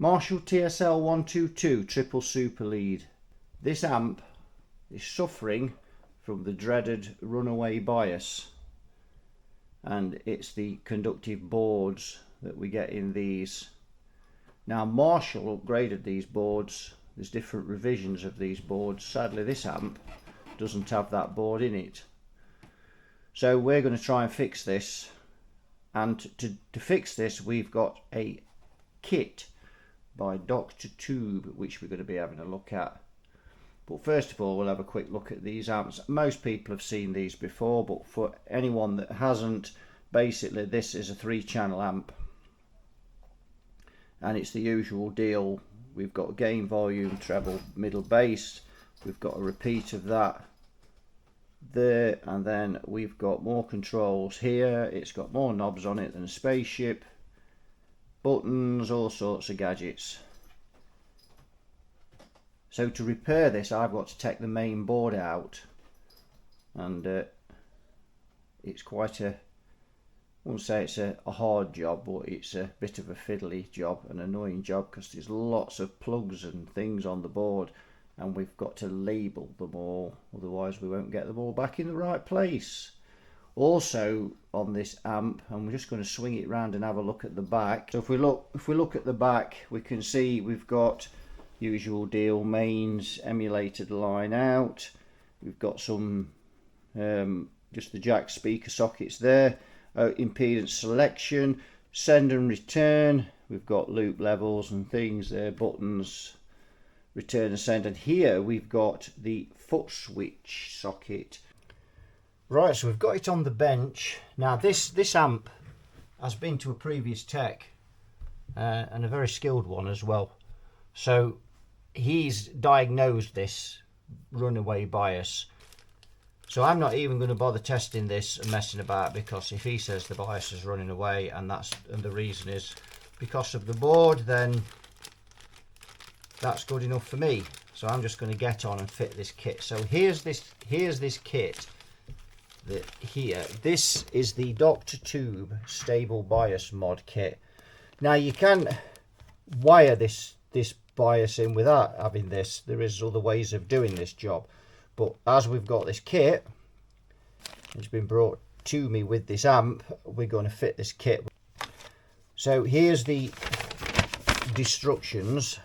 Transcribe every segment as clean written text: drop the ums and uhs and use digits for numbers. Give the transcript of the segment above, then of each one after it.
Marshall TSL122 triple super lead. This amp is suffering from the dreaded runaway bias, and it's the conductive boards that we get in these. Now Marshall upgraded these boards. There's different revisions of these boards. Sadly this amp doesn't have that board in it. So we're going to try and fix this, and to fix this we've got a kit by Dr. Tube which we're going to be having a look at. But first of all we'll have a quick look at these amps. Most people have seen these before, but for anyone that hasn't, basically this is a 3-channel amp and it's the usual deal. We've got gain, volume, treble, middle, bass. We've got a repeat of that there, and then we've got more controls here. It's got more knobs on it than a spaceship, buttons, all sorts of gadgets. So to repair this I've got to take the main board out, and it's quite a, I wouldn't say it's a hard job, but it's a bit of a fiddly job, an annoying job, because there's lots of plugs and things on the board and we've got to label them all, otherwise we won't get them all back in the right place. Also on this amp, and we're just going to swing it round and have a look at the back. So if we look at the back, we can see we've got usual deal, mains, emulated line out. We've got some just the jack speaker sockets there. Impedance selection, send and return. We've got loop levels and things there, buttons, return and send, and here we've got the foot switch socket. Right, so we've got it on the bench. Now this amp has been to a previous tech, and a very skilled one as well. So he's diagnosed this runaway bias. So I'm not even going to bother testing this and messing about, because if he says the bias is running away and the reason is because of the board, then that's good enough for me. So I'm just going to get on and fit this kit. So here's this kit. This is the Dr. Tube stable bias mod kit. Now you can wire this bias in without having this. There is other ways of doing this job. But as we've got this kit, it's been brought to me with this amp, we're going to fit this kit. So here's the instructions,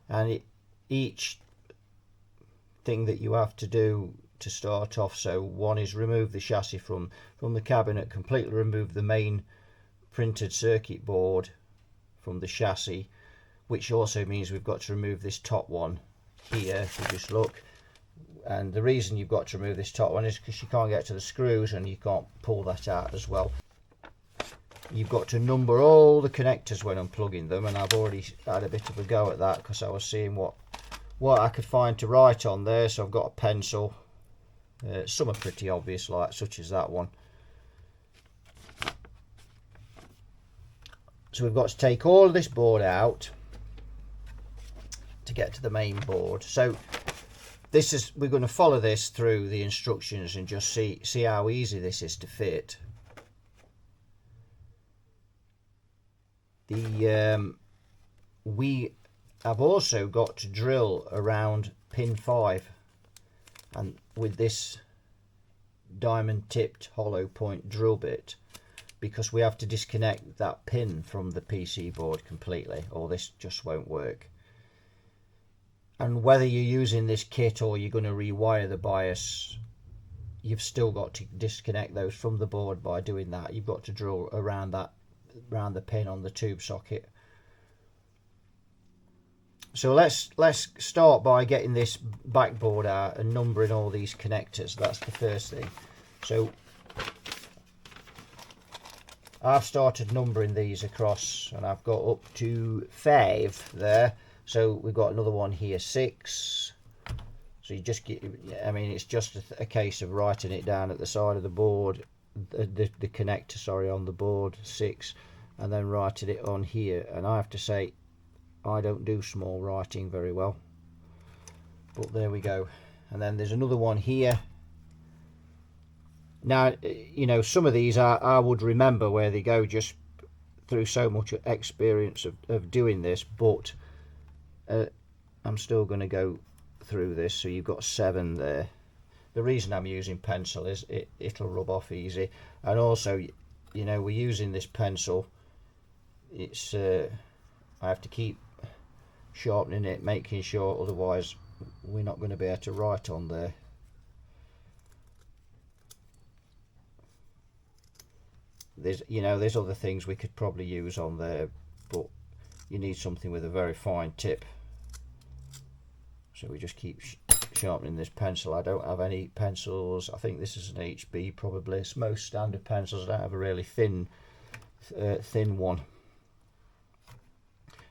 and each thing that you have to do to start off. So one is remove the chassis from the cabinet, completely remove the main printed circuit board from the chassis, which also means we've got to remove this top one here, if you just look. And the reason you've got to remove this top one is because you can't get to the screws and you can't pull that out as well. You've got to number all the connectors when unplugging them, and I've already had a bit of a go at that because I was seeing what I could find to write on there. So I've got a pencil. Some are pretty obvious, like such as that one. So we've got to take all of this board out to get to the main board. So we're going to follow this through the instructions and just see how easy this is to fit. We have also got to drill around pin 5, and with this diamond tipped hollow point drill bit, because we have to disconnect that pin from the PC board completely, or this just won't work. And whether you're using this kit or you're going to rewire the bias, you've still got to disconnect those from the board. By doing that, you've got to drill around the pin on the tube socket. So let's start by getting this backboard out and numbering all these connectors. That's the first thing. So I've started numbering these across, and I've got up to 5 there. So we've got another one here, 6. So you just get, I mean, it's just a case of writing it down at the side of the board, the connector, sorry, on the board, 6, and then writing it on here. And I have to say, I don't do small writing very well, but there we go. And then there's another one here. Now, you know, some of these I would remember where they go just through so much experience of doing this, but I'm still going to go through this. So you've got 7 there. The reason I'm using pencil is it'll rub off easy, and also, you know, we're using this pencil, it's I have to keep sharpening it, making sure, otherwise we're not going to be able to write on there. There's, you know, there's other things we could probably use on there, but you need something with a very fine tip. So we just keep sharpening this pencil. I don't have any pencils. I think this is an HB probably. It's most standard pencils. I don't have a really thin one.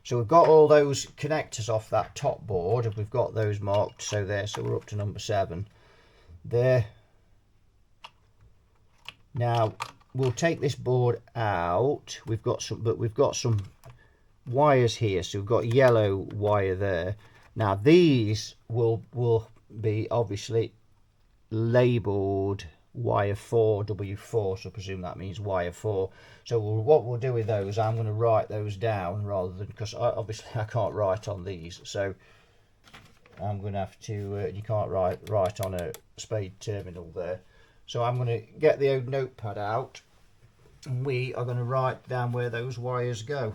So we've got all those connectors off that top board, and we've got those marked. So there. So we're up to number 7 there. Now we'll take this board out. We've got some wires here. So we've got yellow wire there. Now these will be obviously labelled wire 4, W4, so I presume that means wire 4. So what we'll do with those, I'm going to write those down rather than, because obviously I can't write on these, so I'm going to have to, you can't write on a spade terminal there. So I'm going to get the old notepad out, and we are going to write down where those wires go.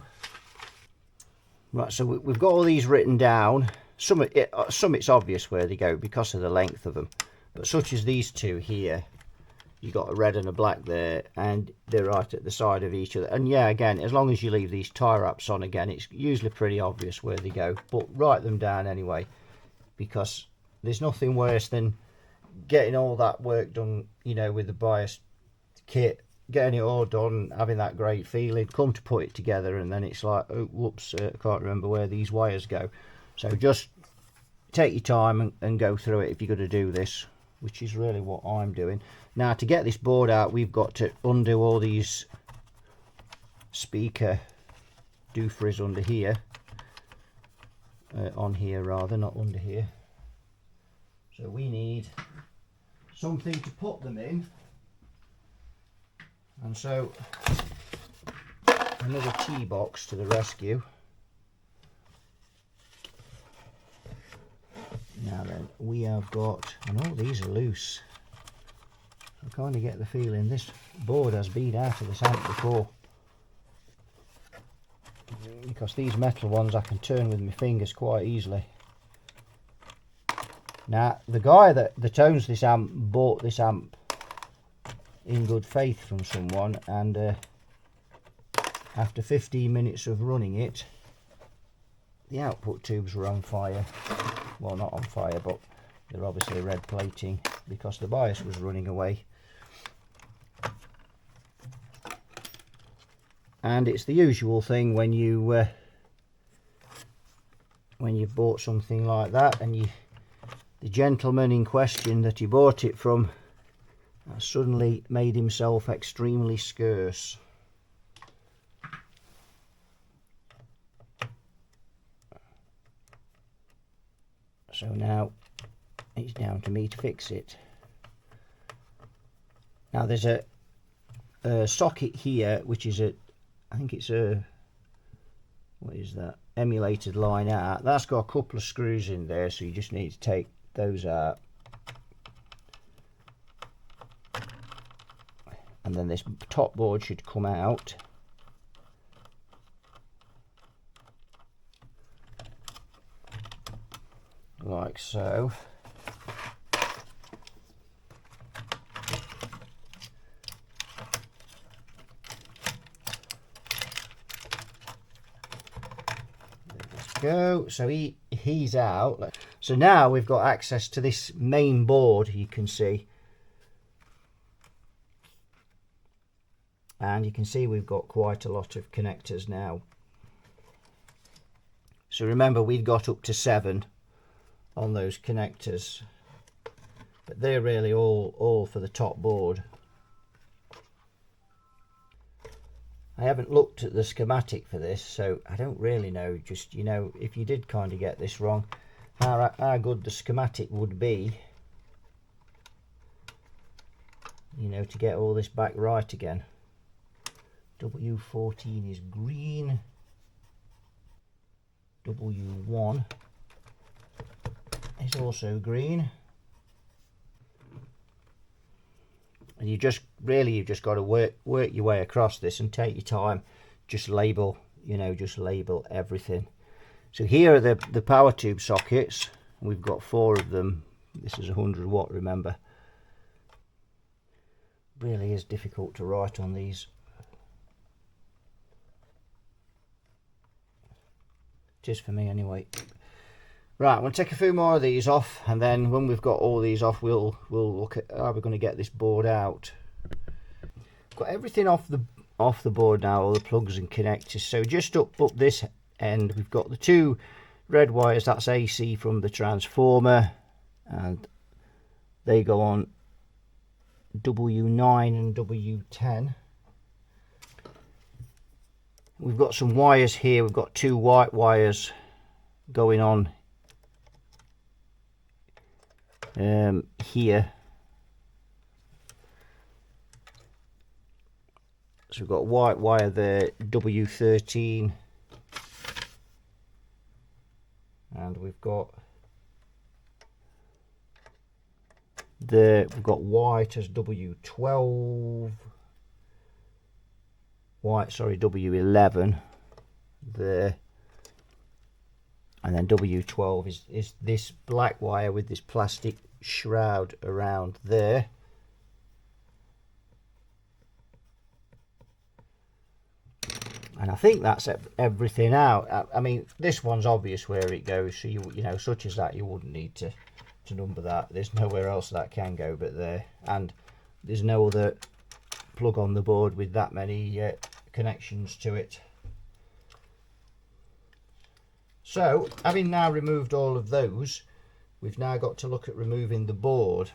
Right, so we've got all these written down. Some it's obvious where they go because of the length of them, but such as these two here, you got a red and a black there, and they're right at the side of each other. And yeah, again, as long as you leave these tie wraps on, again, it's usually pretty obvious where they go, but write them down anyway, because there's nothing worse than getting all that work done, you know, with the bias kit, getting it all done, having that great feeling, come to put it together, and then it's like, oh, whoops, I can't remember where these wires go. So just take your time and go through it if you're going to do this, which is really what I'm doing. Now, to get this board out, we've got to undo all these speaker doofers under here. On here rather, not under here. So we need something to put them in. And so, another key box to the rescue. Now then, we have got, and all these are loose. I kind of get the feeling this board has been out of this amp before, because these metal ones I can turn with my fingers quite easily. Now, the guy that owns this amp bought this amp in good faith from someone, and after 15 minutes of running it, the output tubes were on fire. Well, not on fire, but they're obviously red plating because the bias was running away. And it's the usual thing when you when you've bought something like that, and the gentleman in question that you bought it from has suddenly made himself extremely scarce. So now it's down to me to fix it. Now there's a socket here, which is I think it's a, what is that, emulated line out. That's got a couple of screws in there, so you just need to take those out. And then this top board should come out. Like so. Go. So he's out. So now we've got access to this main board, you can see, and you can see we've got quite a lot of connectors now. So remember, we'd got up to 7 on those connectors, but they're really all for the top board. I haven't looked at the schematic for this, so I don't really know, just, you know, if you did kind of get this wrong, how good the schematic would be, you know, to get all this back right again. W14 is green. W1 is also green. And you've just got to work your way across this and take your time. Just label, just label everything. So here are the power tube sockets. We've got 4 of them. This is 100 watt, remember. Really is difficult to write on these. It is for me anyway. Right, I'm going to take a few more of these off, and then when we've got all these off, we'll look at how we're going to get this board out. Got everything off the board now, all the plugs and connectors. So just up this end, we've got the 2 red wires. That's AC from the transformer, and they go on W9 and W10. We've got some wires here. We've got 2 white wires going on here. So we've got white wire there, W13, and we've got white as W12, W11 there, and then W12 is this black wire with this plastic shroud around there. And I think that's everything out. I mean, this one's obvious where it goes, so you know, such as that, you wouldn't need to number that. There's nowhere else that can go but there, and there's no other plug on the board with that many connections to it. So, having now removed all of those, we've now got to look at removing the board.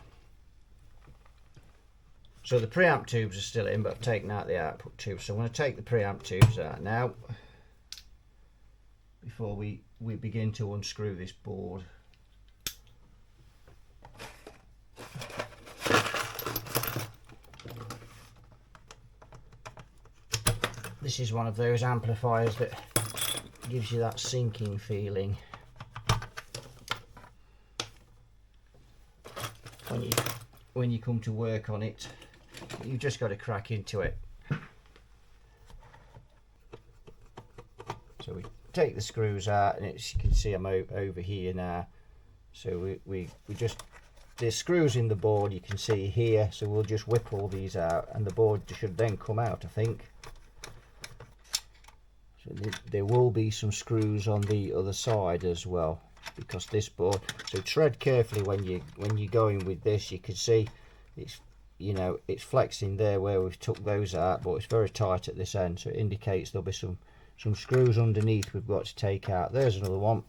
So the preamp tubes are still in, but I've taken out the output tubes. So I'm going to take the preamp tubes out now before we begin to unscrew this board. This is one of those amplifiers that gives you that sinking feeling when you come to work on it. You've just got to crack into it. So we take the screws out, and you can see I'm over here now. So we just, there's screws in the board, you can see here, so we'll just whip all these out, and the board should then come out, I think. So there will be some screws on the other side as well, because this board, so tread carefully when you're going with this. You can see it's, it's flexing there where we've took those out, but it's very tight at this end, so it indicates there'll be some screws underneath we've got to take out. There's another one,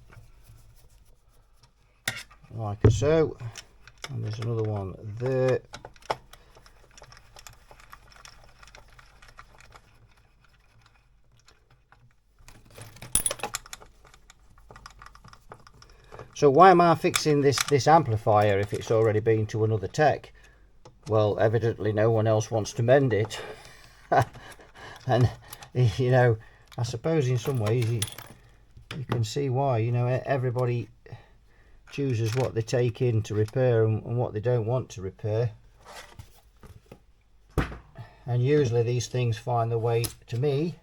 like so, and there's another one there. So why am I fixing this amplifier if it's already been to another tech? Well, evidently no one else wants to mend it. And I suppose in some ways you can see why. Everybody chooses what they take in to repair and what they don't want to repair. And usually these things find their way to me.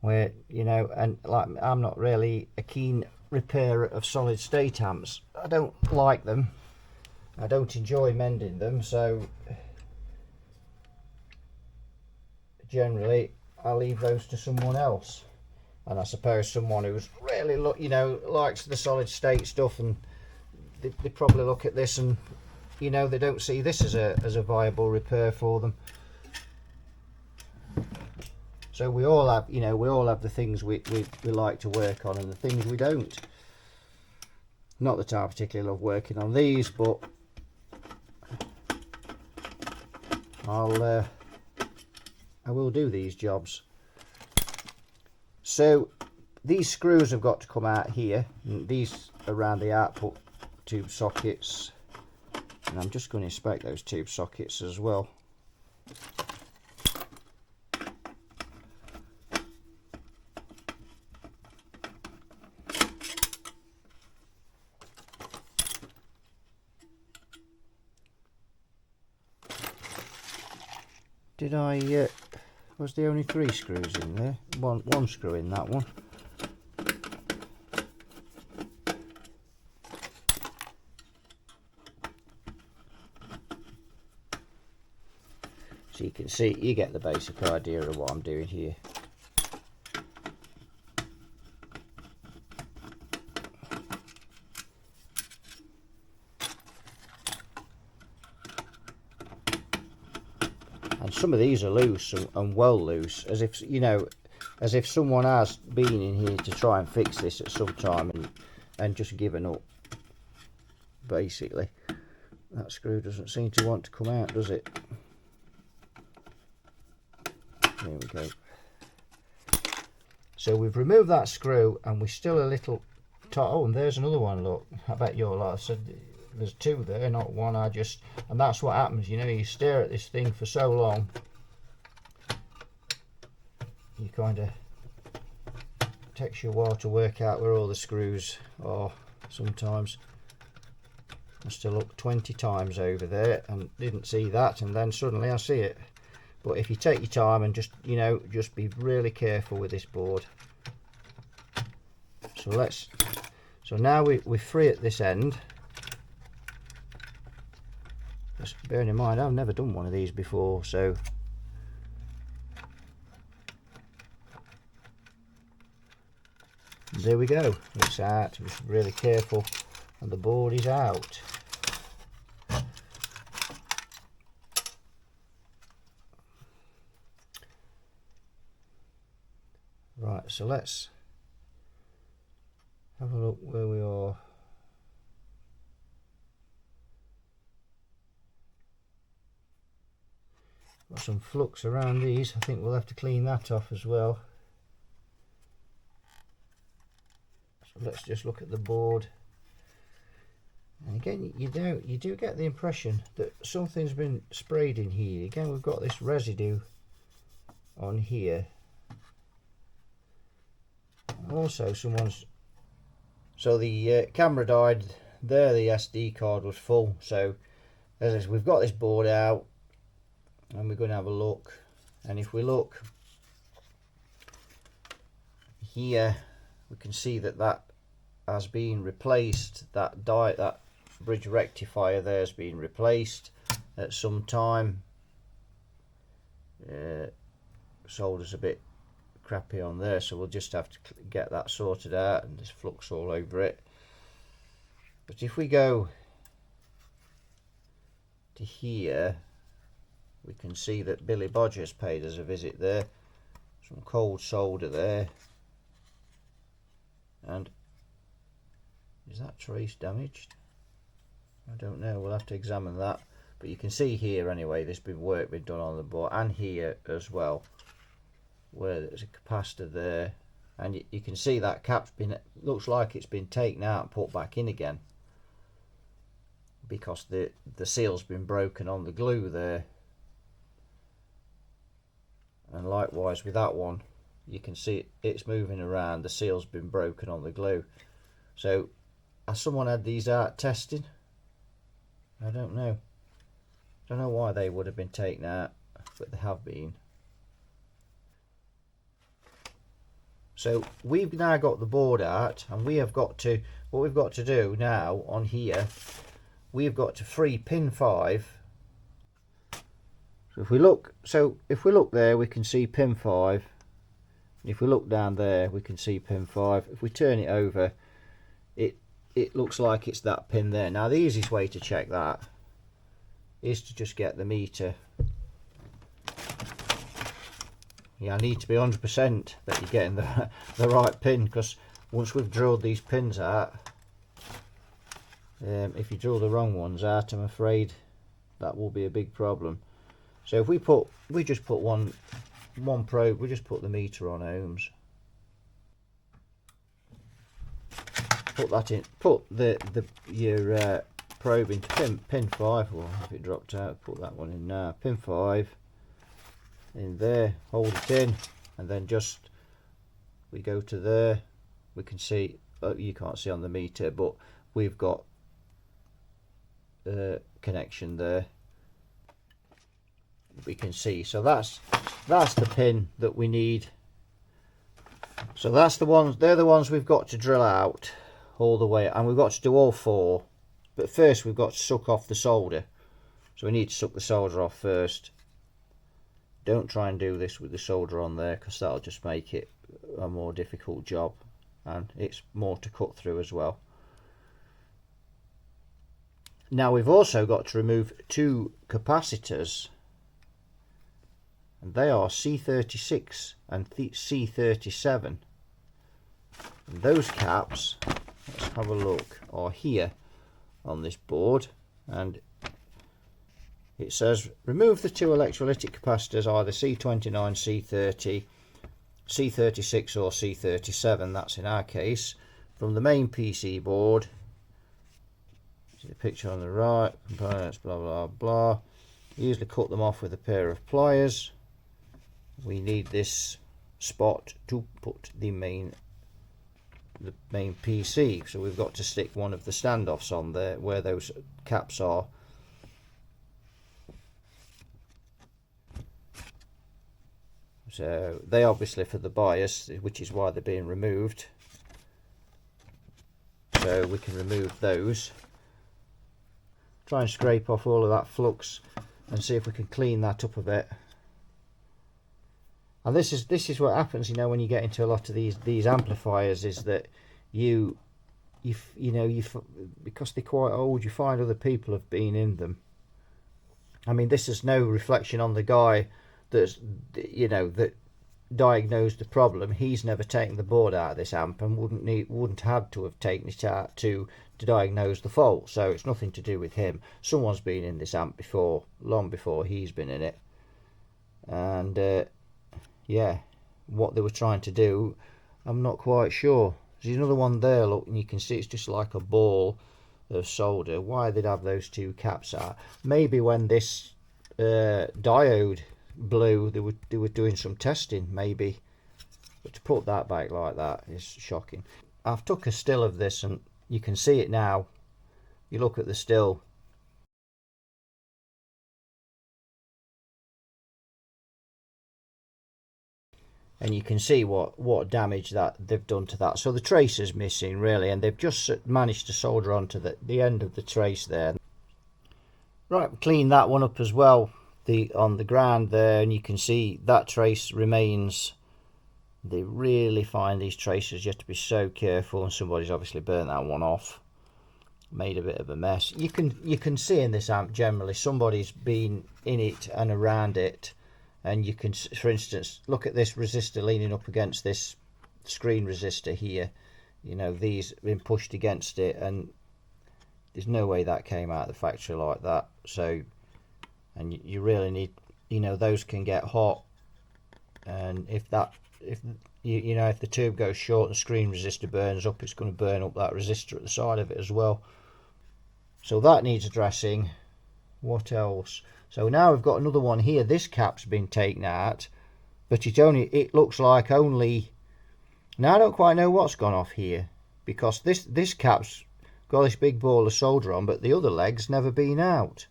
Where, and like, I'm not really a keen repairer of solid state amps. I don't like them. I don't enjoy mending them, so generally I leave those to someone else. And I suppose someone who's really likes the solid state stuff, and they probably look at this and they don't see this as a viable repair for them. So we all have, the things we like to work on and the things we don't. Not that I particularly love working on these, but I will do these jobs. So these screws have got to come out here. These around the output tube sockets, and I'm just going to inspect those tube sockets as well. Did I, was there only 3 screws in there? One screw in that one. So you can see, you get the basic idea of what I'm doing here. And some of these are loose and well loose, as if, you know, as if someone has been in here to try and fix this at some time and just given up, basically. That screw doesn't seem to want to come out, does it? There we go. So we've removed that screw, and we're still a little tight. Oh, and there's another one, look. I bet you're like, I said, there's 2 there, not 1. And that's what happens, you know, you stare at this thing for so long, you kind of, takes you a while to work out where all the screws are sometimes. I must have looked 20 times over there and didn't see that, and then suddenly I see it. But if you take your time and just, you know, just be really careful with this board. So now we're free at this end. Just bearing in mind, I've never done one of these before, so there we go. It's out. Just really careful, and the board is out. Right, so let's have a look where we are. Got some flux around these. I think we'll have to clean that off as well. So let's just look at the board. And again, you do get the impression that something's been sprayed in here. Again, we've got this residue on here. Also, so the camera died there, the SD card was full. So as we've got this board out, and we're going to have a look, and if we look here, we can see that has been replaced. That bridge rectifier there has been replaced at some time. Solder's a bit crappy on there, so we'll just have to get that sorted out, and there's flux all over it. But if we go to here, we can see that Billy Bodger's paid us a visit there. Some cold solder there. And is that trace damaged? I don't know, we'll have to examine that. But you can see here anyway, there's been work been done on the board, and here as well, where there's a capacitor there, and you can see that cap's been, looks like it's been taken out and put back in again, because the seal's been broken on the glue there. And likewise with that one, you can see it's moving around, the seal's been broken on the glue. So has someone had these out testing? I don't know. Don't know why they would have been taken out, but they have been. So we've now got the board out, and we have got to, what we've got to do now on here, we've got to free pin 5. So if we look there, we can see pin 5. If we look down there, we can see pin 5. If we turn it over, it looks like it's that pin there. Now the easiest way to check that is to just get the meter. Yeah, I need to be 100% that you're getting the right pin, because once we've drilled these pins out, if you drill the wrong ones out, I'm afraid that will be a big problem. So if we just put one probe, we just put the meter on ohms. put that in, put your probe into pin 5. Well, if it dropped out, put that one in now. Pin 5 in there, hold it in, and then just we go to there. We can see, you can't see on the meter, but we've got connection there. We can see, so that's the pin that we need. So that's the ones, they're the ones we've got to drill out all the way, and we've got to do all 4. But first we've got to suck off the solder. So we need to suck the solder off first. Don't try and do this with the solder on there, because that'll just make it a more difficult job, and it's more to cut through as well. Now we've also got to remove 2 capacitors, and they are C36 and C37. And those caps, let's have a look, are here on this board, and it says remove the 2 electrolytic capacitors, either C29, C30, C36 or C37, that's in our case, from the main PC board. See the picture on the right, components, blah blah blah. Usually cut them off with a pair of pliers. We need this spot to put the main PC, so we've got to stick one of the standoffs on there where those caps are. So they obviously for the bias, which is why they're being removed. So we can remove those. Try and scrape off all of that flux and see if we can clean that up a bit. And this is what happens, you know, when you get into a lot of these amplifiers, is that you know, because they're quite old, you find other people have been in them. I mean, this is no reflection on the guy that's, you know, that diagnosed the problem. He's never taken the board out of this amp, and wouldn't have to have taken it out to diagnose the fault. So it's nothing to do with him. Someone's been in this amp before, long before he's been in it. And yeah, what they were trying to do, I'm not quite sure. There's another one there, look, and you can see it's just like a ball of solder. Why they'd have those 2 caps out? Maybe when this diode blew, they were doing some testing, maybe. But to put that back like that is shocking. I've took a still of this, and you can see it now. You look at the still. And you can see what damage that they've done to that. So the trace is missing really, and they've just managed to solder onto the end of the trace there. Right, clean that one up as well, on the ground there, and you can see that trace remains. They really find these traces, you have to be so careful, and somebody's obviously burnt that one off, made a bit of a mess. You can see in this amp generally somebody's been in it and around it. And you can, for instance, look at this resistor leaning up against this screen resistor here. You know, these have been pushed against it, and there's no way that came out of the factory like that. So, and you really need, you know, those can get hot, and if the tube goes short and the screen resistor burns up, it's going to burn up that resistor at the side of it as well. So that needs addressing. What else? So now we've got another one here. This cap's been taken out, but it looks like only, now I don't quite know what's gone off here, because this cap's got this big ball of solder on, but the other leg's never been out.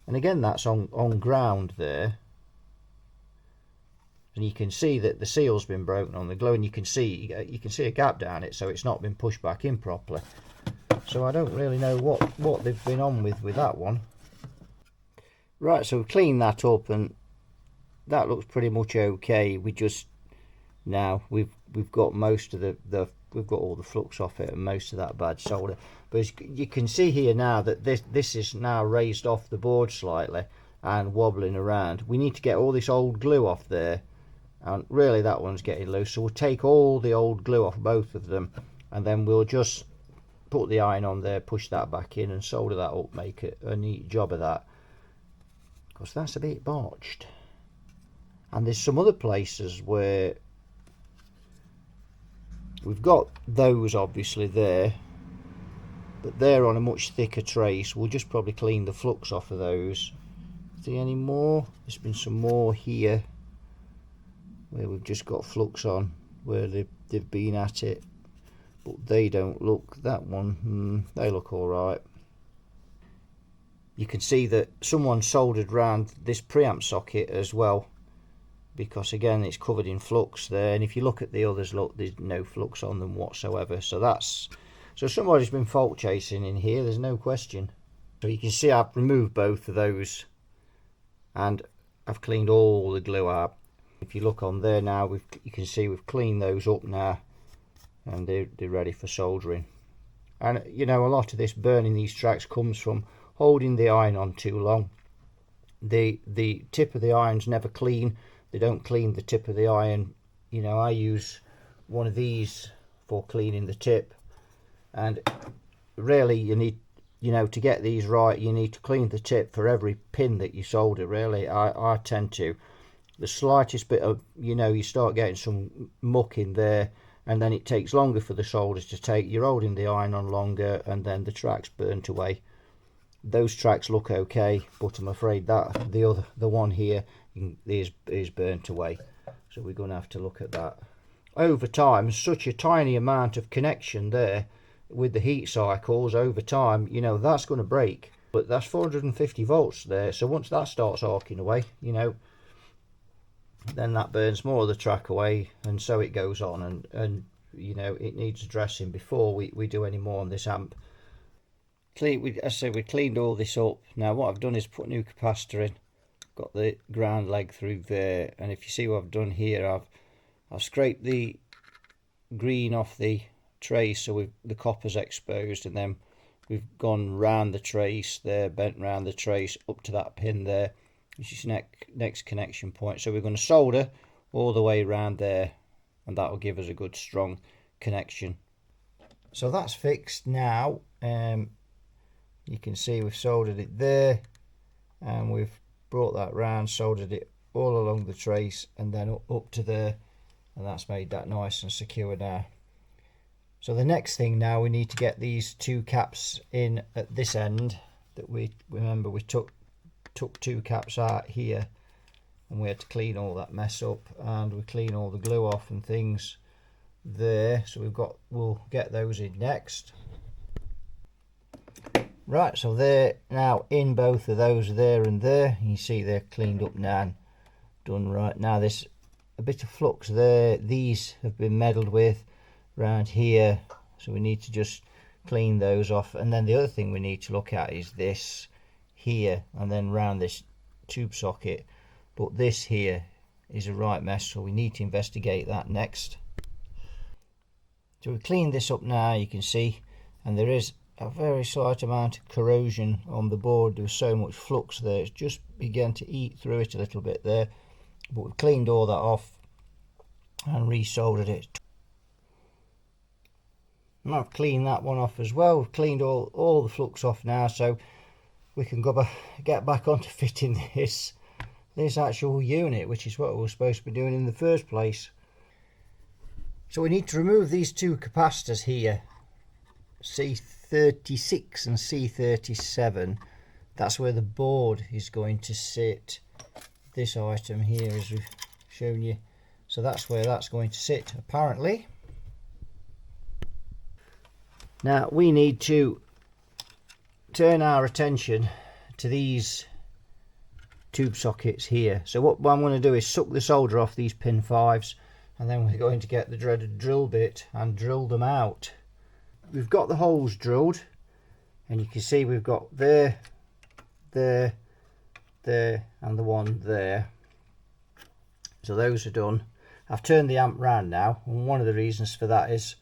And again, that's on ground there, and you can see that the seal's been broken on the glue, and you can see a gap down it, so it's not been pushed back in properly. So I don't really know what they've been on with that one. Right, so we've cleaned that up, and that looks pretty much okay. We just, now we've got most of we've got all the flux off it and most of that bad solder. But as you can see here now that this is now raised off the board slightly and wobbling around. We need to get all this old glue off there, and really that one's getting loose. So we'll take all the old glue off both of them, and then we'll just put the iron on there, push that back in, and solder that up, make a neat job of that. Because that's a bit botched. And there's some other places where we've got those obviously there, but they're on a much thicker trace. We'll just probably clean the flux off of those. See any more? There's been some more here where we've just got flux on where they've been at it, but they don't look, that one, they look all right. You can see that someone soldered round this preamp socket as well, because again it's covered in flux there, and if you look at the others, look, there's no flux on them whatsoever. So somebody's been fault chasing in here, there's no question. So you can see I've removed both of those and I've cleaned all the glue out. If you look on there now, you can see we've cleaned those up now, and they're ready for soldering. And you know, a lot of this burning these tracks comes from holding the iron on too long. The tip of the iron's never clean. They don't clean the tip of the iron. You know, I use one of these for cleaning the tip, and really you need, you know, to get these right, you need to clean the tip for every pin that you solder. Really, I tend to. The slightest bit of, you know, you start getting some muck in there, and then it takes longer for the solders to take. You're holding the iron on longer, and then the track's burnt away. Those tracks look okay, but I'm afraid that the one here is burnt away. So we're going to have to look at that. Over time, such a tiny amount of connection there with the heat cycles, over time, you know, that's going to break. But that's 450 volts there, so once that starts arcing away, you know, then that burns more of the track away, and so it goes on, and you know, it needs addressing before we do any more on this amp. As I said, we cleaned all this up. Now what I've done is put new capacitor in, got the ground leg through there, and if you see what I've done here, I've scraped the green off the trace, so the copper's exposed, and then we've gone round the trace there, bent round the trace up to that pin there, which is next connection point. So we're going to solder all the way around there, and that will give us a good strong connection. So that's fixed now. You can see we've soldered it there, and we've brought that round, soldered it all along the trace, and then up to there, and that's made that nice and secure now. So the next thing now, we need to get these two caps in at this end that we remember we took two caps out here, and we had to clean all that mess up, and we clean all the glue off and things there. So we'll get those in next. Right, so they're now in, both of those there and there. You see they're cleaned up now and done right. Now there's a bit of flux there. These have been meddled with around here, so we need to just clean those off. And then the other thing we need to look at is this here, and then round this tube socket. But this here is a right mess, so we need to investigate that next. So we cleaned this up now, you can see, and there is a very slight amount of corrosion on the board. There was so much flux there, it's just began to eat through it a little bit there, but we've cleaned all that off and resoldered it. And I've cleaned that one off as well. We've cleaned all the flux off now, so we can get back onto fitting this actual unit, which is what we were supposed to be doing in the first place. So we need to remove these two capacitors here, C36 and C37. That's where the board is going to sit. This item here, as we've shown you, so that's where that's going to sit apparently. Now we need to turn our attention to these tube sockets here. So what I'm going to do is suck the solder off these pin 5s, and then we're going to get the dreaded drill bit and drill them out. We've got the holes drilled, and you can see we've got there, and the one there. So those are done. I've turned the amp round now, and one of the reasons for that is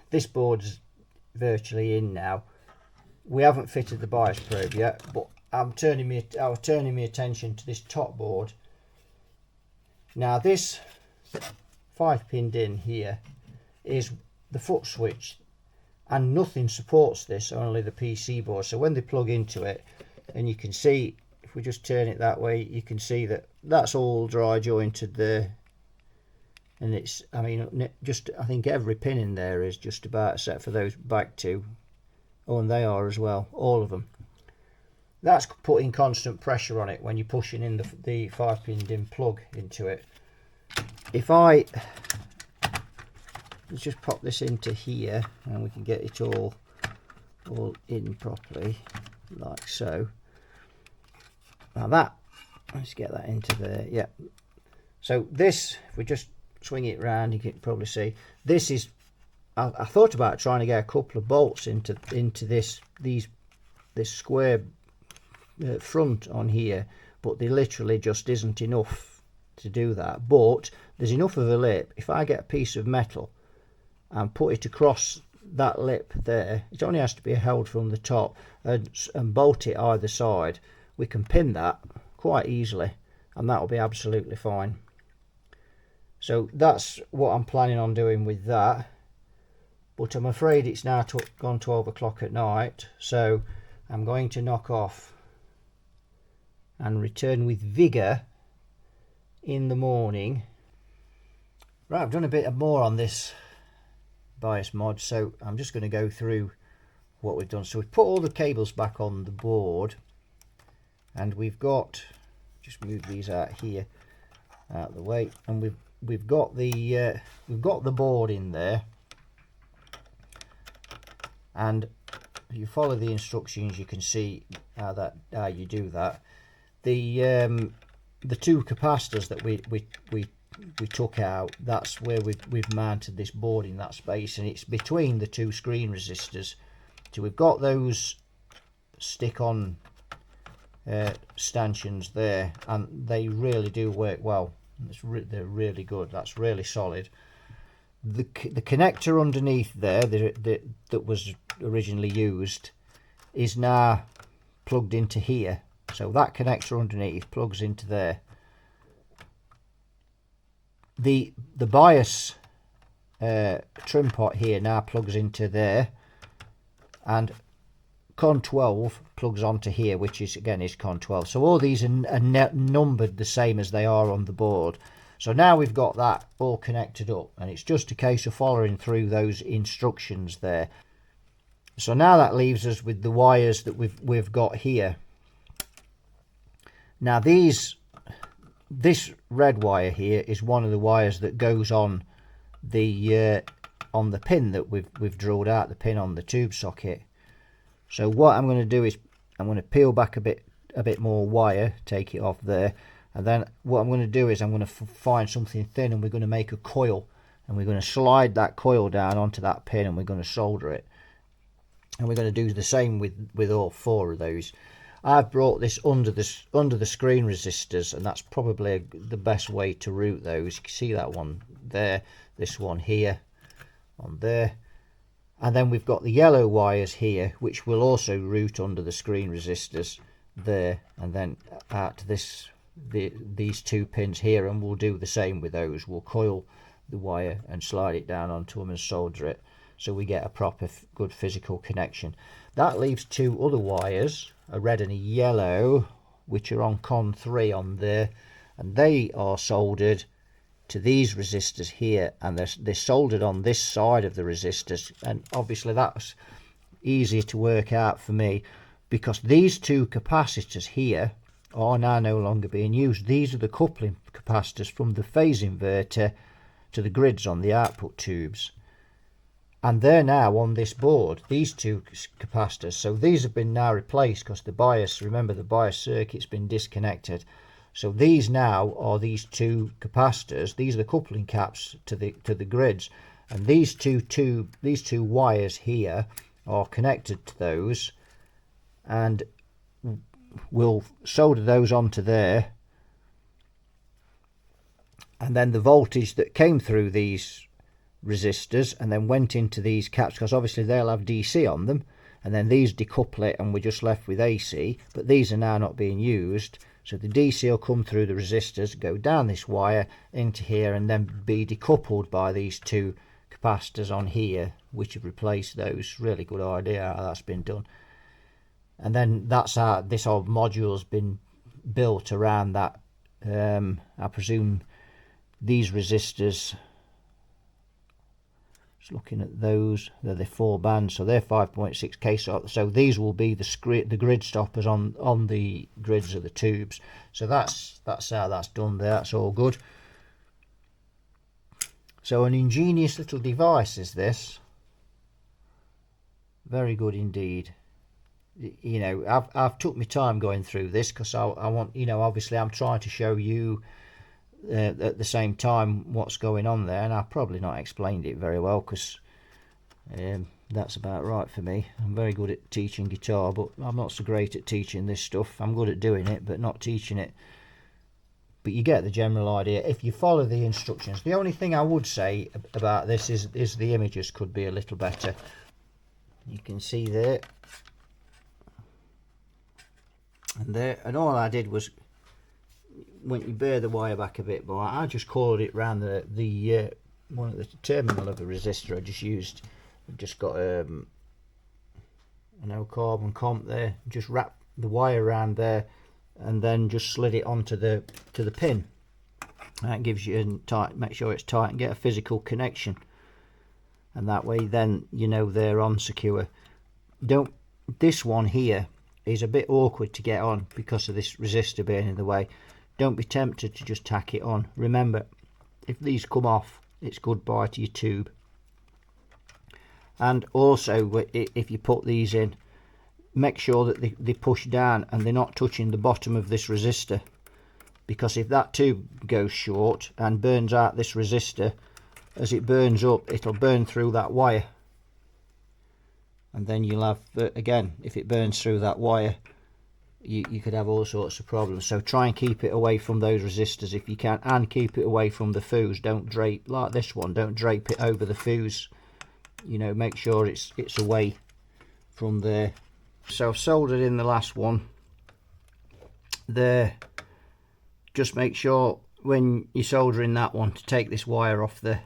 this board's virtually in now. We haven't fitted the bias probe yet, but I was turning my attention to this top board. Now this 5-pinned in here is the foot switch, and nothing supports this, only the PC board. So when they plug into it, and you can see, if we just turn it that way, you can see that that's all dry jointed there. and it's, I mean, just I think every pin in there is just about except for those back two. Oh, and they are as well, all of them. That's putting constant pressure on it when you're pushing in the 5-pin DIN plug into it. If I let's just pop this into here and we can get it all in properly, like so. Now that, let's get that into there. Yeah. So this, if we just swing it round, you can probably see this is. I thought about trying to get a couple of bolts into this square front on here, but there literally just isn't enough to do that. But there's enough of a lip. If I get a piece of metal and put it across that lip there, it only has to be held from the top, and bolt it either side. We can pin that quite easily, and that will be absolutely fine. So that's what I'm planning on doing with that. But I'm afraid it's now gone 12 o'clock at night, so I'm going to knock off and return with vigour in the morning. Right, I've done a bit more on this bias mod, so I'm just going to go through what we've done. So we've put all the cables back on the board, and we've got, just move these out here, out of the way, and we've got the board in there. And if you follow the instructions, you can see how you do that. The two capacitors that we took out, that's where we've mounted this board in that space, and it's between the two screen resistors. So we've got those stick-on stanchions there, and they really do work well. They're really good. That's really solid. The connector underneath there that was originally used is now plugged into here, so that connector underneath plugs into there. The bias trim pot here now plugs into there, and con 12 plugs onto here, which is again is con 12. So all these are numbered the same as they are on the board. So now we've got that all connected up, and it's just a case of following through those instructions there. So now that leaves us with the wires that we've got here. Now this red wire here is one of the wires that goes on the pin that we've drilled out, the pin on the tube socket. So what I'm going to do is I'm going to peel back a bit more wire, take it off there. And then what I'm going to do is I'm going to find something thin, and we're going to make a coil, and we're going to slide that coil down onto that pin, and we're going to solder it. And we're going to do the same with all four of those. I've brought this under the screen resistors, and that's probably the best way to route those. You can see that one there, this one here, on there. And then we've got the yellow wires here, which will also route under the screen resistors there, and then out to these two pins here, and we'll do the same with those. We'll coil the wire and slide it down onto them and solder it, so we get a proper good physical connection. That leaves two other wires, a red and a yellow, which are on con 3 on there, and they are soldered to these resistors here, and they're soldered on this side of the resistors. And obviously that's easier to work out for me, because these two capacitors here are now no longer being used. These are the coupling capacitors from the phase inverter to the grids on the output tubes, and they're now on this board, these two capacitors. So these have been now replaced, because the bias, remember, the bias circuit's been disconnected. So these now are these two capacitors. These are the coupling caps to the grids, and these two wires here are connected to those, and we'll solder those onto there. And then the voltage that came through these resistors and then went into these caps, because obviously they'll have DC on them, and then these decouple it, and we're just left with AC. But these are now not being used, so the DC will come through the resistors, go down this wire into here, and then be decoupled by these two capacitors on here, which have replaced those. Really good idea how that's been done. And then that's how this old module's been built around that. I presume these resistors Just looking at those, they're the 4 bands, so they're 5.6k. So these will be the grid stoppers on the grids of the tubes. So that's how that's done there. That's all good. So an ingenious little device is this. Very good indeed. You know, I've took my time going through this because I want, you know, obviously I'm trying to show you at the same time what's going on there, and I've probably not explained it very well because that's about right for me. I'm very good at teaching guitar, but I'm not so great at teaching this stuff. I'm good at doing it but not teaching it. But you get the general idea if you follow the instructions. The only thing I would say about this is the images could be a little better. You can see there and there, and all I did was, when you bear the wire back a bit more, I just coiled it around the one of the terminal of a resistor. I've just got an old carbon comp there, just wrap the wire around there and then just slid it onto the pin. That gives you make sure it's tight and get a physical connection, and that way then you know they're on secure. This one here is a bit awkward to get on because of this resistor being in the way. Don't be tempted to just tack it on. Remember, if these come off, it's goodbye to your tube. And also, if you put these in, make sure that they push down and they're not touching the bottom of this resistor, because if that tube goes short and burns out this resistor, as it burns up, it'll burn through that wire, and then you'll have, again, if it burns through that wire, you could have all sorts of problems. So try and keep it away from those resistors if you can, and keep it away from the fuse. Don't drape, like this one, don't drape it over the fuse. You know, make sure it's away from there. So I've soldered in the last one there. Just make sure when you're soldering that one to take this wire off the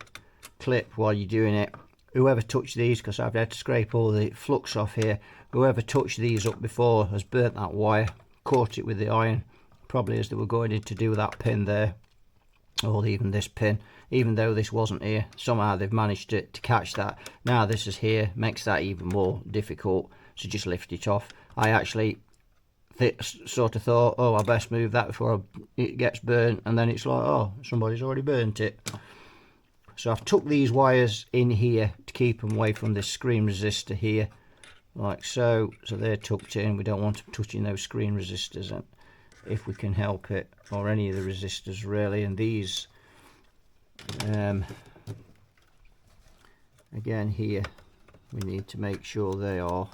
clip while you're doing it. Whoever touched these, because I've had to scrape all the flux off here, whoever touched these up before has burnt that wire, caught it with the iron, probably as they were going in to do that pin there, or even this pin. Even though this wasn't here, somehow they've managed to catch that. Now this is here, makes that even more difficult, so just lift it off. I actually sort of thought, oh, I best move that before it gets burnt, and then it's like, oh, somebody's already burnt it. So I've tucked these wires in here to keep them away from this screen resistor here, like so. So they're tucked in. We don't want them touching those screen resistors, and if we can help it, or any of the resistors really. And these, again here, we need to make sure they are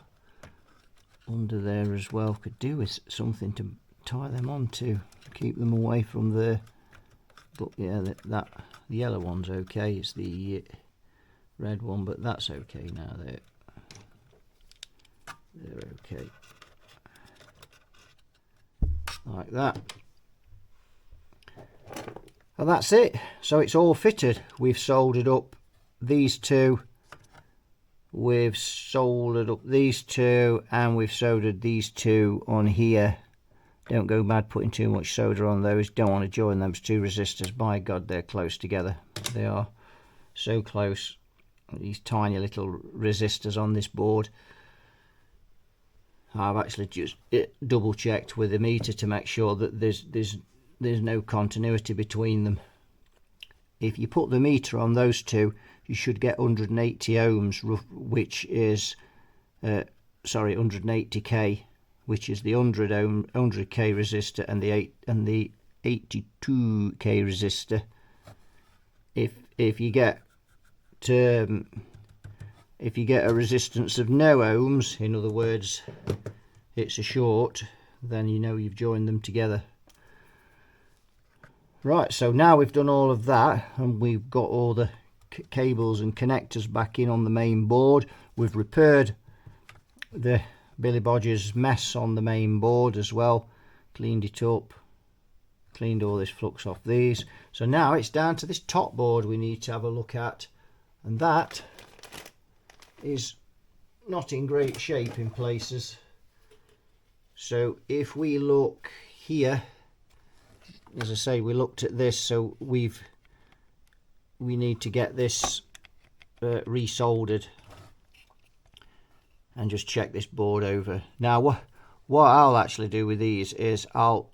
under there as well. Could do with something to tie them onto, keep them away from there. But yeah, the yellow one's okay. It's the red one, but that's okay now. They're okay, like that. And that's it. So it's all fitted. We've soldered up these two, we've soldered up these two, and we've soldered these two on here. Don't go mad putting too much solder on those. Don't want to join those two resistors. By God, they're close together. They are so close. These tiny little resistors on this board. I've actually just double checked with the meter to make sure that there's no continuity between them. If you put the meter on those two, you should get 180 ohms, which is 180k, which is the 100k resistor, and the 82k resistor. If you get a resistance of no ohms, in other words, it's a short, then you know you've joined them together. Right, so now we've done all of that, and we've got all the cables and connectors back in on the main board. We've repaired the Billy Bodger's mess on the main board as well, cleaned it up, cleaned all this flux off these. So now it's down to this top board we need to have a look at, and that is not in great shape in places. So if we look here, as I say, we looked at this, so we need to get this resoldered, and just check this board over. Now what I'll actually do with these is I'll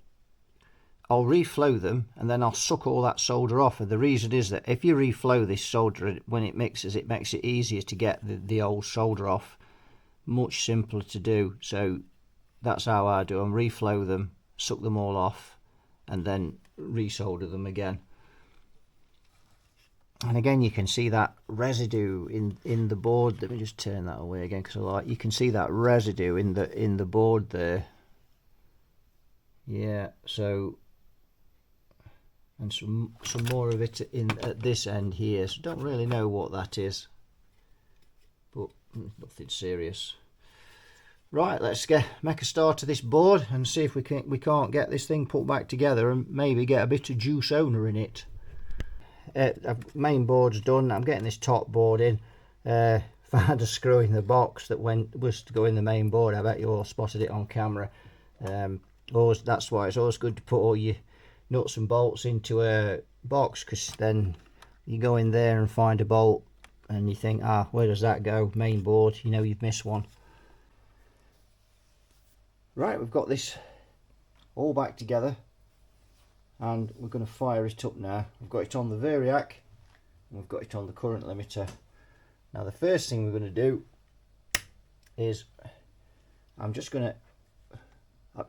reflow them, and then I'll suck all that solder off. And the reason is that if you reflow this solder when it mixes, it makes it easier to get the old solder off, much simpler to do. So that's how I do them: reflow them, suck them all off, and then resolder them again. And again, you can see that residue in the board. Let me just turn that away again, because you can see that residue in the board there. Yeah, so, and some more of it at this end here. So don't really know what that is, but nothing serious. Right, let's make a start to this board and see if we can't get this thing put back together and maybe get a bit of juice owner in it. Main board's done. I'm getting this top board in. Found a screw in the box that was to go in the main board. I bet you all spotted it on camera. That's why it's always good to put all your nuts and bolts into a box, because then you go in there and find a bolt and you think, where does that go? Main board, you know you've missed one. Right, we've got this all back together, and we're going to fire it up now. We've got it on the variac, and we've got it on the current limiter. Now the first thing we're going to do is, I'm just going to,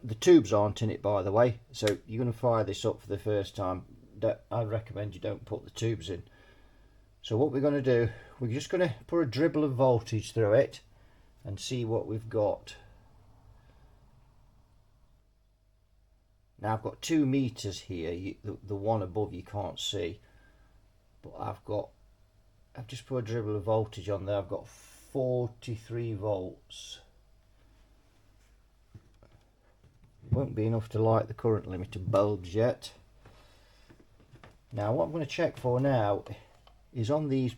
the tubes aren't in it, by the way, so you're going to fire this up for the first time. I'd recommend you don't put the tubes in. So what we're going to do, we're just going to put a dribble of voltage through it and see what we've got. Now I've got 2 meters here. The one above you can't see, but I've just put a dribble of voltage on there. I've got 43 volts. Won't be enough to light the current limiter bulbs yet. Now what I'm going to check for now is on these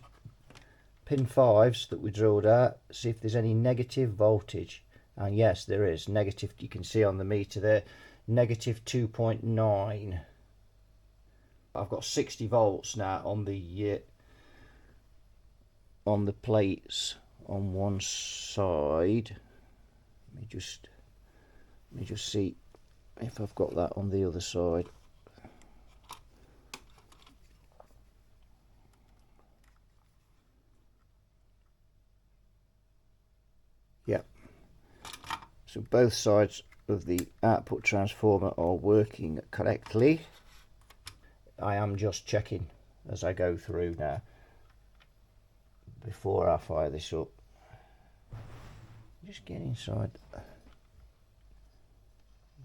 pin 5s that we drilled out, see if there's any negative voltage. And yes, there is negative. You can see on the meter there, negative 2.9. I've got 60 volts now on the plates on one side. Let me just see if I've got that on the other side. Yep. So both sides of the output transformer are working correctly. I am just checking as I go through now before I fire this up. Just get inside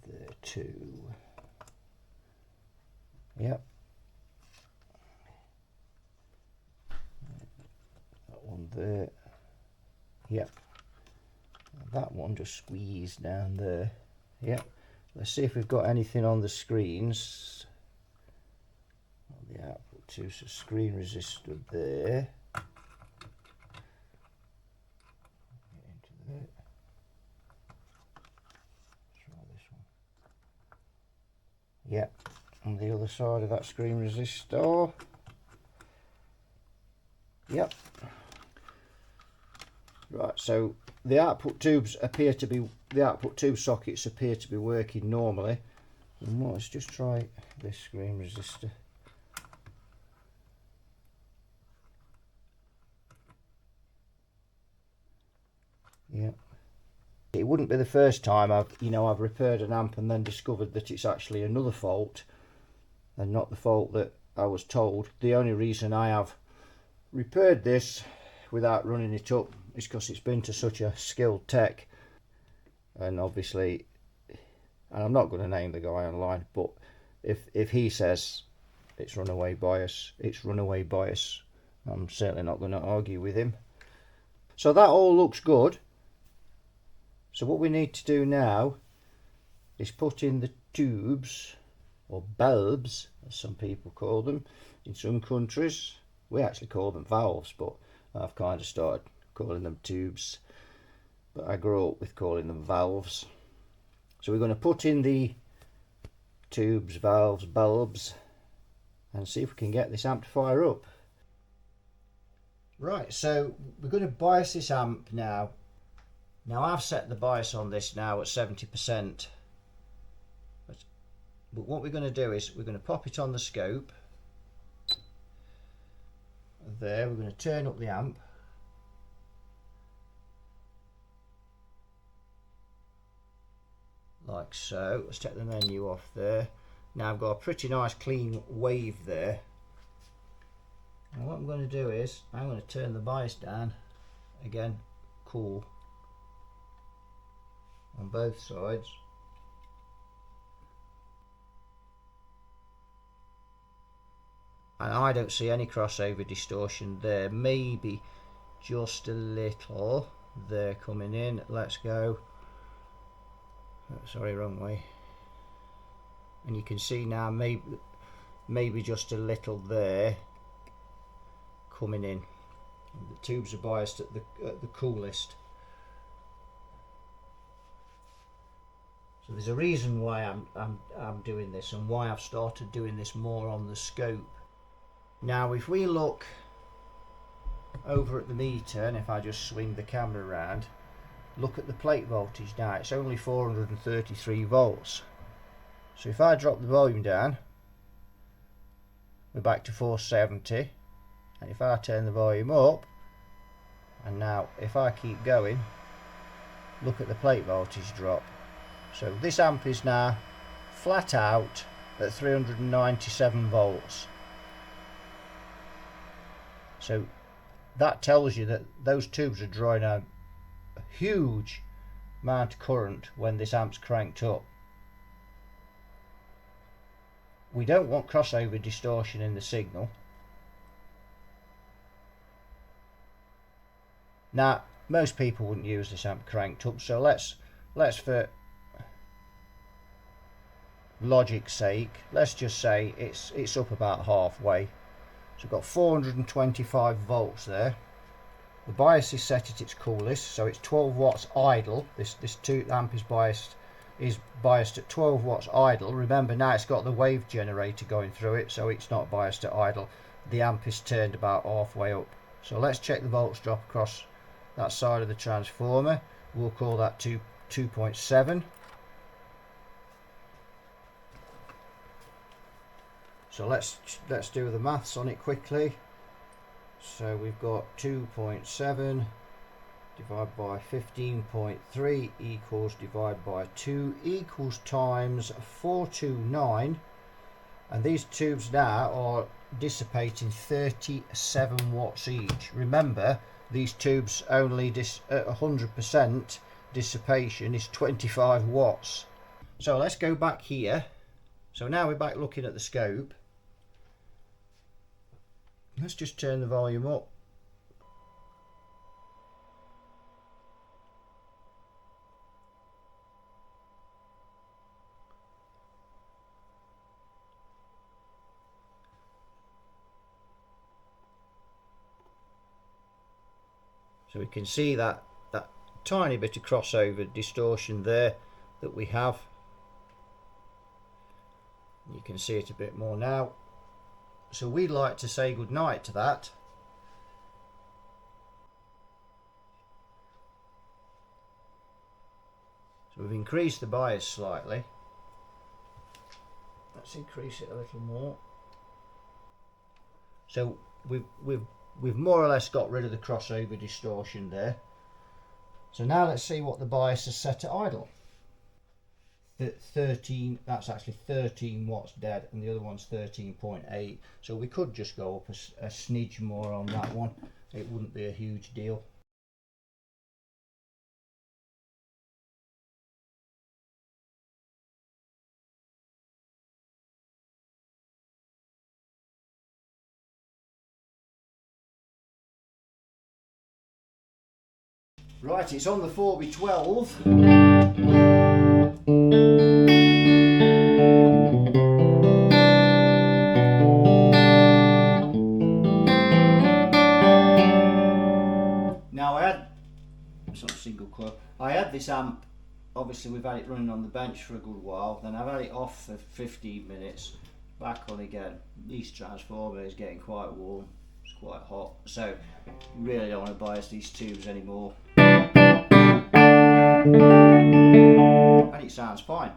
there too. Yep. That one there. Yep. That one just squeezed down there. Yep. Let's see if we've got anything on the screens. On the output too, so screen resistor there. Get into there. Try this one. Yep. On the other side of that screen resistor. Yep. Right, so the output tubes appear to be, the output tube sockets appear to be working normally. And let's just try this screen resistor. Yeah. It wouldn't be the first time I've repaired an amp and then discovered that it's actually another fault and not the fault that I was told. The only reason I have repaired this without running it up is because it's been to such a skilled tech, and obviously, and I'm not going to name the guy online, but if he says it's runaway bias, it's runaway bias. I'm certainly not going to argue with him. So that all looks good. So what we need to do now is put in the tubes, or bulbs as some people call them in some countries. We actually call them valves, but I've kind of started calling them tubes, but I grew up with calling them valves. So we're going to put in the tubes, valves, bulbs, and see if we can get this amplifier up. Right, so we're going to bias this amp now. Now I've set the bias on this now at 70%. But what we're going to do is we're going to pop it on the scope. There, we're going to turn up the amp. Like so. Let's take the menu off there. Now I've got a pretty nice clean wave there. And what I'm going to do is I'm going to turn the bias down again, cool, on both sides. And I don't see any crossover distortion there, maybe just a little there coming in. Let's go, oh, sorry, wrong way. And you can see now maybe just a little there coming in. The tubes are biased at the coolest. So there's a reason why I'm doing this and why I've started doing this more on the scope. Now if we look over at the meter, and if I just swing the camera around, look at the plate voltage now. It's only 433 volts. So if I drop the volume down, we're back to 470. And if I turn the volume up, and now if I keep going, look at the plate voltage drop. So this amp is now flat out at 397 volts. So that tells you that those tubes are drawing a huge amount of current when this amp's cranked up. We don't want crossover distortion in the signal. Now most people wouldn't use this amp cranked up, so let's for logic's sake, let's just say it's up about halfway. So we've got 425 volts there. The bias is set at its coolest, so it's 12 watts idle. This 2 amp is biased at 12 watts idle. Remember now it's got the wave generator going through it, so it's not biased at idle. The amp is turned about halfway up. So let's check the volts drop across that side of the transformer. We'll call that 2.7. So let's do the maths on it quickly. So we've got 2.7 divided by 15.3 equals divided by 2 equals times 429, and these tubes now are dissipating 37 watts each. Remember, these tubes only at 100% dissipation is 25 watts. So let's go back here. So now we're back looking at the scope. Let's just turn the volume up. So we can see that tiny bit of crossover distortion there that we have. You can see it a bit more now. So we'd like to say good night to that. So we've increased the bias slightly. Let's increase it a little more. So we've more or less got rid of the crossover distortion there. So now let's see what the bias is set at idle. 13, that's actually 13 watts dead, and the other one's 13.8. So we could just go up a smidge more on that one. It wouldn't be a huge deal. Right, it's on the 4x12. Now it's not a single coil. I had this amp, obviously we've had it running on the bench for a good while, then I've had it off for 15 minutes, back on again. This transformer is getting quite warm. It's quite hot, so really don't want to bias these tubes anymore. And it sounds fine.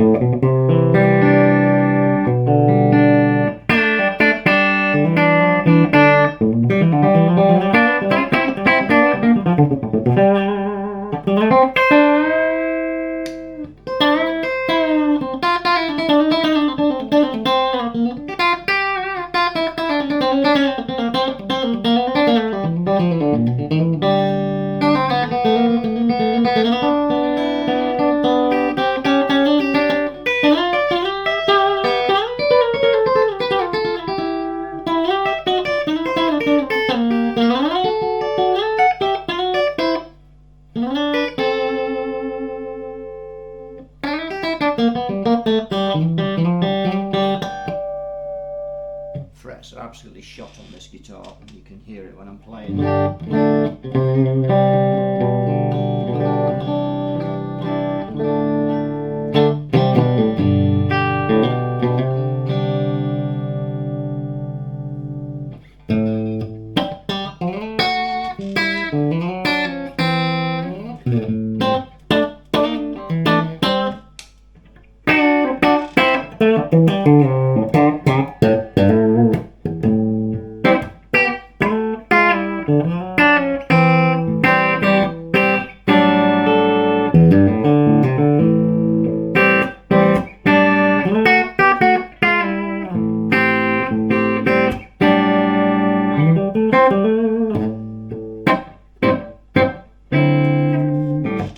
Frets are absolutely shot on this guitar, and you can hear it when I'm playing.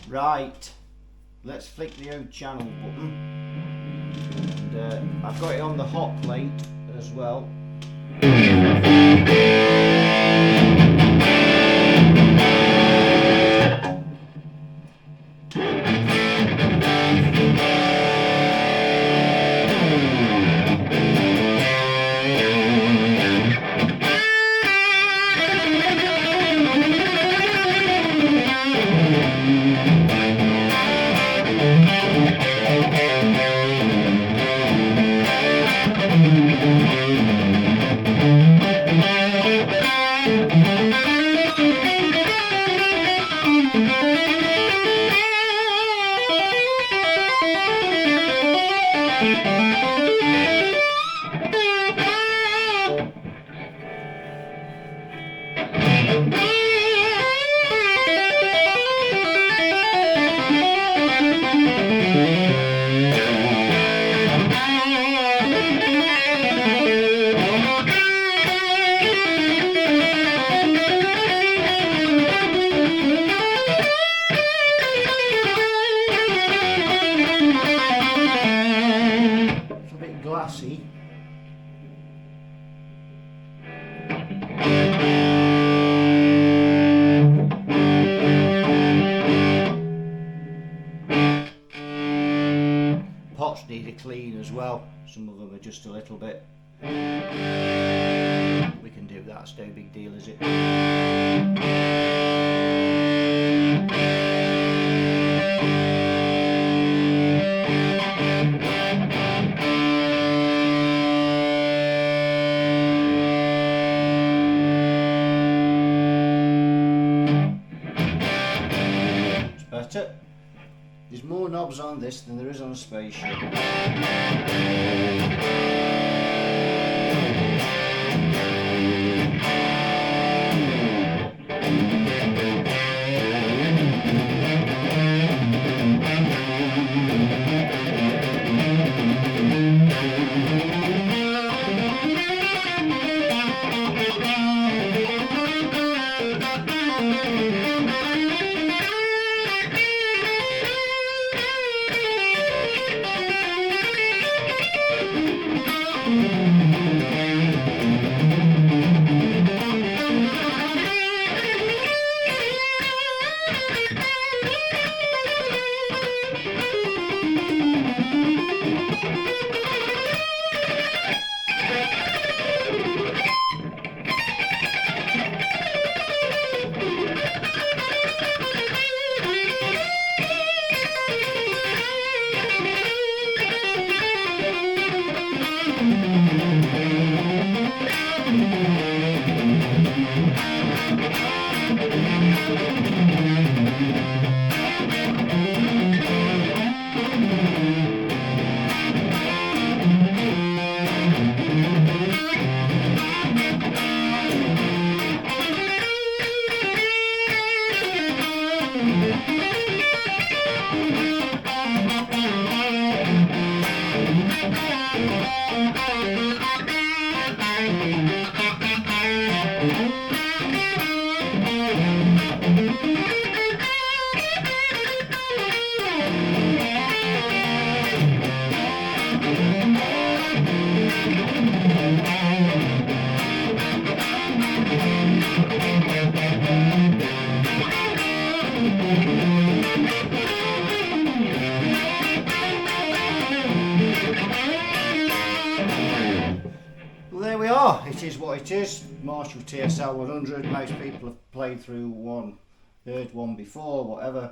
Right, let's flick the O channel button, and I've got it on the hot plate as well. Glassy. Pots need a clean as well. Some of them are just a little bit. We can do that, it's no big deal, is it? Better. There's more knobs on this than there is on a spaceship. Well, there we are. It is what it is. Marshall TSL 100. Most people have played through one, heard one before, whatever.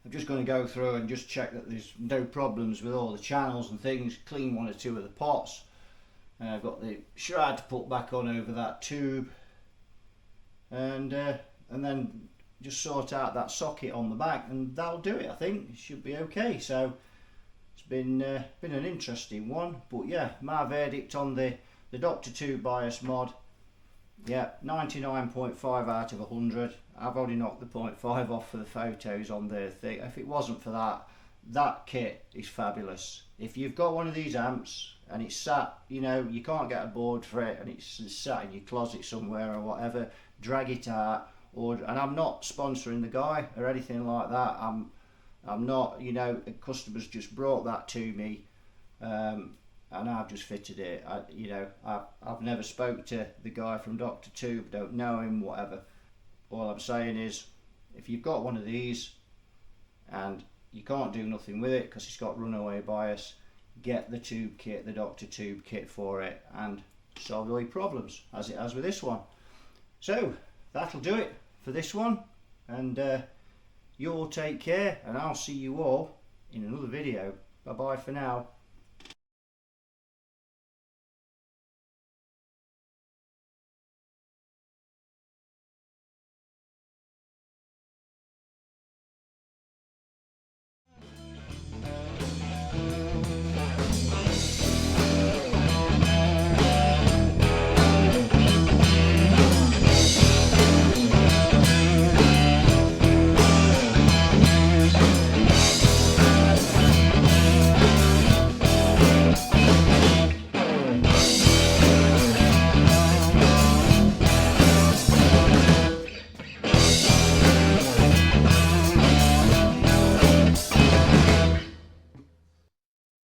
I'm just going to go through and just check that there's no problems with all the channels and things. Clean one or two of the pots. And I've got the shroud to put back on over that tube. And then just sort out that socket on the back, and that'll do it. I think it should be okay. So it's been an interesting one, but yeah, my verdict on the Dr. 2 bias mod, yeah, 99.5 out of 100. I've already knocked the 0.5 off for the photos on the thing. If it wasn't for that, that kit is fabulous. If you've got one of these amps and it's sat, you know, you can't get a board for it and it's sat in your closet somewhere or whatever, drag it out. And I'm not sponsoring the guy or anything like that. I'm not, you know, customers just brought that to me, and I've just fitted it. I've never spoke to the guy from Dr. 2, don't know him, whatever. All I'm saying is, if you've got one of these and you can't do nothing with it because it's got runaway bias, get the tube kit, the Dr. Tube kit for it, and solve all your problems, as it has with this one. So that'll do it for this one, and you all take care, and I'll see you all in another video. Bye bye for now.